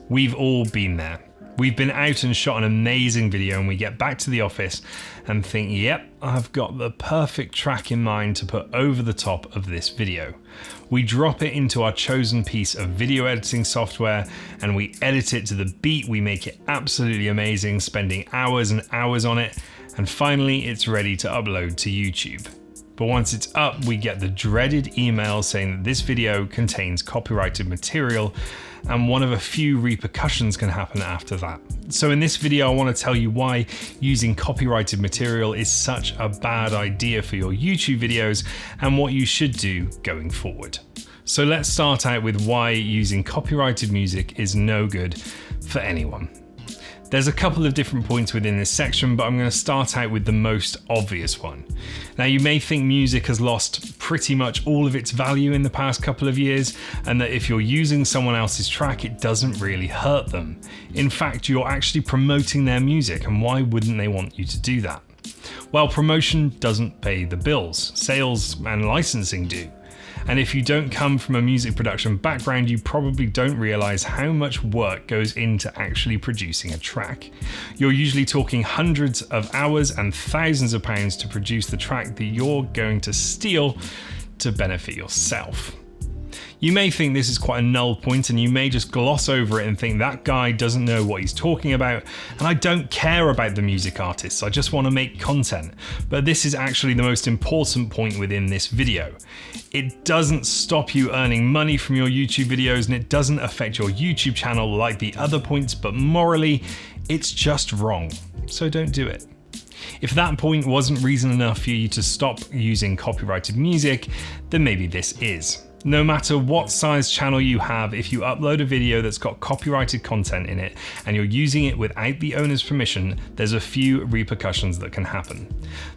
We've all been there. We've been out and shot an amazing video and we get back to the office and think, yep, I've got the perfect track in mind to put over the top of this video. We drop it into our chosen piece of video editing software and we edit it to the beat. We make it absolutely amazing, spending hours and hours on it. And finally, it's ready to upload to YouTube. But once it's up, we get the dreaded email saying that this video contains copyrighted material, and one of a few repercussions can happen after that. So in this video, I want to tell you why using copyrighted material is such a bad idea for your YouTube videos and what you should do going forward. So let's start out with why using copyrighted music is no good for anyone. There's a couple of different points within this section, but I'm going to start out with the most obvious one. Now, you may think music has lost pretty much all of its value in the past couple of years, and that if you're using someone else's track, it doesn't really hurt them. In fact, you're actually promoting their music, and why wouldn't they want you to do that? Well, promotion doesn't pay the bills. Sales and licensing do. And if you don't come from a music production background, you probably don't realize how much work goes into actually producing a track. You're usually talking hundreds of hours and thousands of pounds to produce the track that you're going to steal to benefit yourself. You may think this is quite a null point and you may just gloss over it and think that guy doesn't know what he's talking about and I don't care about the music artists, I just want to make content. But this is actually the most important point within this video. It doesn't stop you earning money from your YouTube videos and it doesn't affect your YouTube channel like the other points, but morally, it's just wrong. So don't do it. If that point wasn't reason enough for you to stop using copyrighted music, then maybe this is. No matter what size channel you have, if you upload a video that's got copyrighted content in it and you're using it without the owner's permission, there's a few repercussions that can happen.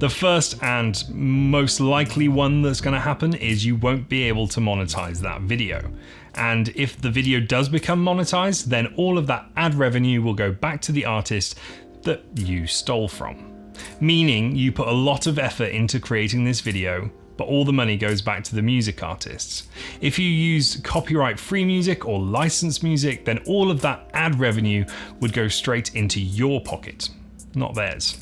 The first and most likely one that's going to happen is you won't be able to monetize that video. And if the video does become monetized, then all of that ad revenue will go back to the artist that you stole from. Meaning you put a lot of effort into creating this video, but all the money goes back to the music artists. If you use copyright-free music or licensed music, then all of that ad revenue would go straight into your pocket, not theirs.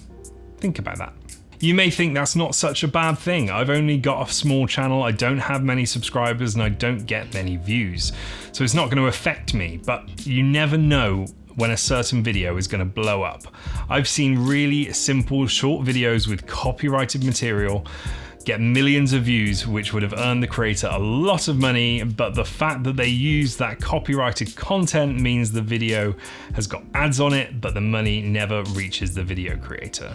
Think about that. You may think that's not such a bad thing. I've only got a small channel, I don't have many subscribers, and I don't get many views. So it's not going to affect me, but you never know when a certain video is going to blow up. I've seen really simple short videos with copyrighted material get millions of views, which would have earned the creator a lot of money, but the fact that they use that copyrighted content means the video has got ads on it, but the money never reaches the video creator.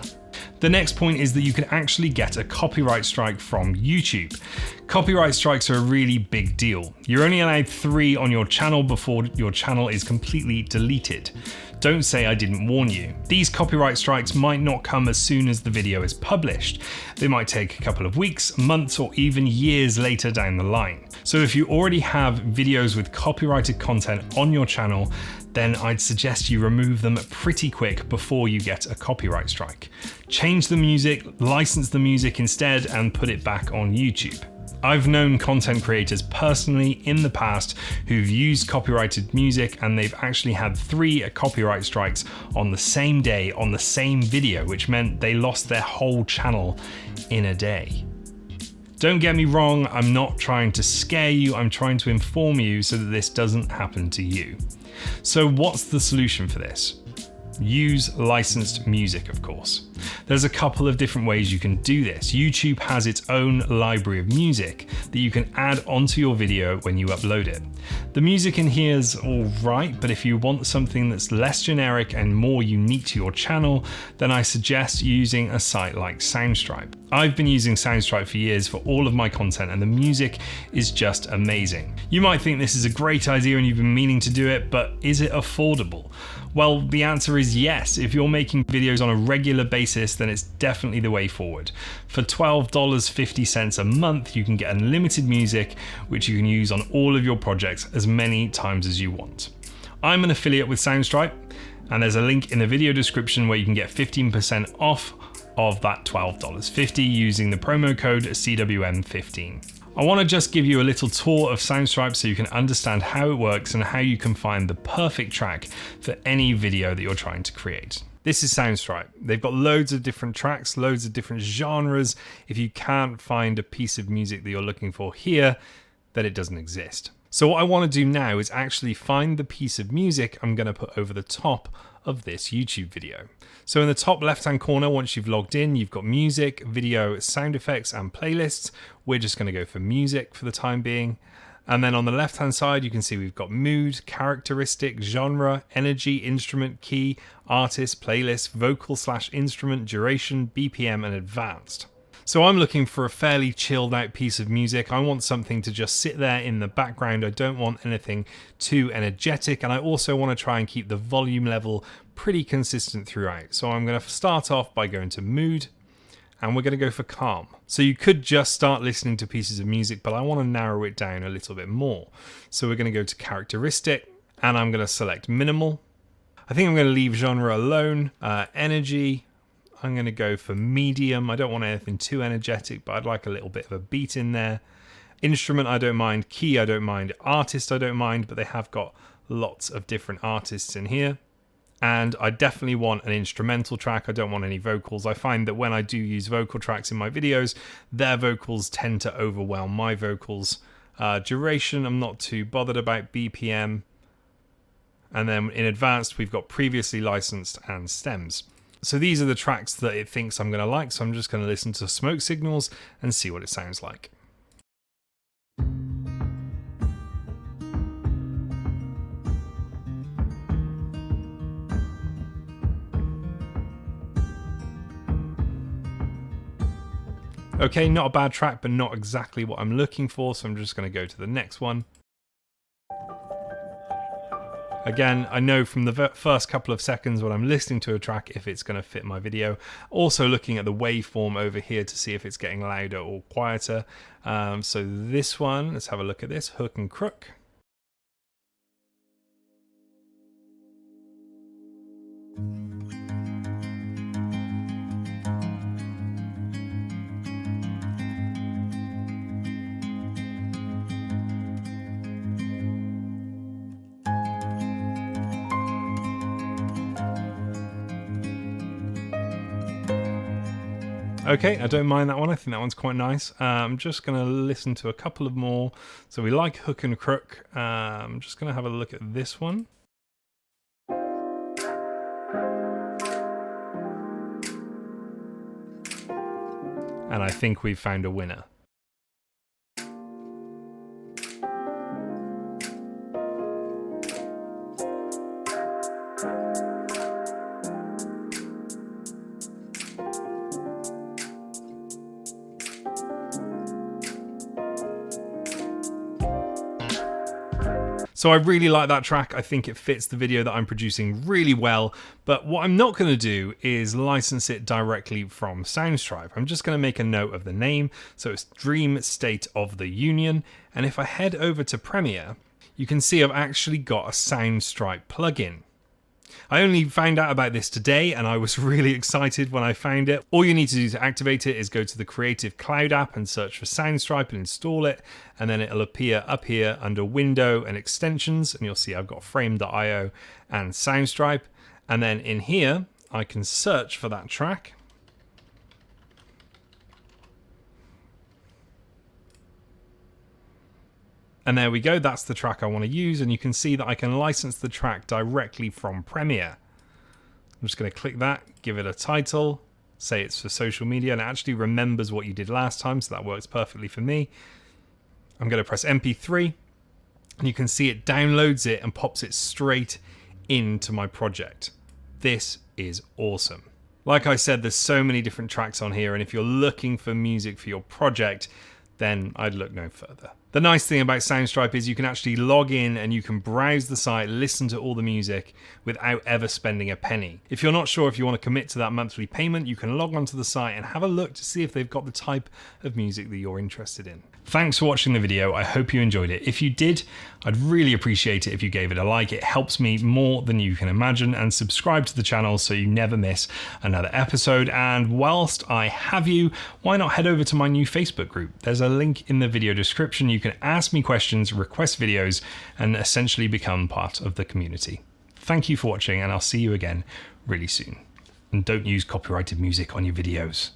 The next point is that you can actually get a copyright strike from YouTube. Copyright strikes are a really big deal. You're only allowed 3 on your channel before your channel is completely deleted. Don't say I didn't warn you. These copyright strikes might not come as soon as the video is published. They might take a couple of weeks, months, or even years later down the line. So if you already have videos with copyrighted content on your channel, then I'd suggest you remove them pretty quick before you get a copyright strike. Change the music, license the music instead, and put it back on YouTube. I've known content creators personally in the past who've used copyrighted music and they've actually had 3 copyright strikes on the same day on the same video, which meant they lost their whole channel in a day. Don't get me wrong, I'm not trying to scare you, I'm trying to inform you so that this doesn't happen to you. So what's the solution for this? Use licensed music, of course. There's a couple of different ways you can do this. YouTube has its own library of music that you can add onto your video when you upload it. The music in here is alright, but if you want something that's less generic and more unique to your channel, then I suggest using a site like Soundstripe. I've been using Soundstripe for years for all of my content and the music is just amazing. You might think this is a great idea and you've been meaning to do it, but is it affordable? Well, the answer is yes. If you're making videos on a regular basis, then it's definitely the way forward. For $12.50 a month, you can get unlimited music, which you can use on all of your projects as many times as you want. I'm an affiliate with Soundstripe, and there's a link in the video description where you can get 15% off of that $12.50 using the promo code CWM15. I want to just give you a little tour of Soundstripe so you can understand how it works and how you can find the perfect track for any video that you're trying to create. This is Soundstripe. They've got loads of different tracks, loads of different genres. If you can't find a piece of music that you're looking for here, then it doesn't exist. So what I want to do now is actually find the piece of music I'm going to put over the top of this YouTube video. So in the top left-hand corner, once you've logged in, you've got music, video, sound effects, and playlists. We're just going to go for music for the time being. And then on the left-hand side, you can see we've got mood, characteristic, genre, energy, instrument, key, artist, playlist, vocal/instrument, duration, BPM, and advanced. So I'm looking for a fairly chilled out piece of music. I want something to just sit there in the background. I don't want anything too energetic. And I also want to try and keep the volume level pretty consistent throughout. So I'm going to start off by going to mood, and we're going to go for calm. So you could just start listening to pieces of music, but I want to narrow it down a little bit more. So we're going to go to characteristic, and I'm going to select minimal. I think I'm going to leave genre alone. Energy, I'm going to go for medium. I don't want anything too energetic, but I'd like a little bit of a beat in there. Instrument, I don't mind. Key, I don't mind. Artist, I don't mind, but they have got lots of different artists in here. And I definitely want an instrumental track. I don't want any vocals. I find that when I do use vocal tracks in my videos, their vocals tend to overwhelm my vocals. Duration, I'm not too bothered about. BPM. And then in advanced, we've got previously licensed and stems. So these are the tracks that it thinks I'm going to like. So I'm just going to listen to smoke signals and see what it sounds like. Okay, not a bad track, but not exactly what I'm looking for, so I'm just going to go to the next one. Again, I know from the first couple of seconds when I'm listening to a track if it's going to fit my video. Also looking at the waveform over here to see if it's getting louder or quieter. So this one, let's have a look at this, Hook and Crook. Okay, I don't mind that one. I think that one's quite nice. I'm just going to listen to a couple of more. So we like Hook and Crook. I'm just going to have a look at this one. And I think we've found a winner. So I really like that track. I think it fits the video that I'm producing really well. But what I'm not going to do is license it directly from Soundstripe. I'm just going to make a note of the name. So it's Dream State of the Union. And if I head over to Premiere, you can see I've actually got a Soundstripe plugin. I only found out about this today and I was really excited when I found it. All you need to do to activate it is go to the Creative Cloud app and search for Soundstripe and install it, and then it'll appear up here under Window and Extensions, and you'll see I've got Frame.io and Soundstripe, and then in here I can search for that track. And there we go, that's the track I want to use, and you can see that I can license the track directly from Premiere. I'm just going to click that, give it a title, say it's for social media, and it actually remembers what you did last time, so that works perfectly for me. I'm going to press MP3, and you can see it downloads it and pops it straight into my project. This is awesome. Like I said, there's so many different tracks on here, and if you're looking for music for your project, then I'd look no further. The nice thing about Soundstripe is you can actually log in and you can browse the site, listen to all the music without ever spending a penny. If you're not sure if you want to commit to that monthly payment, you can log onto the site and have a look to see if they've got the type of music that you're interested in. Thanks for watching the video. I hope you enjoyed it. If you did, I'd really appreciate it if you gave it a like. It helps me more than you can imagine, and subscribe to the channel so you never miss another episode. And whilst I have you, why not head over to my new Facebook group? There's a link in the video description. You can ask me questions, request videos, and essentially become part of the community. Thank you for watching, and I'll see you again really soon. And don't use copyrighted music on your videos.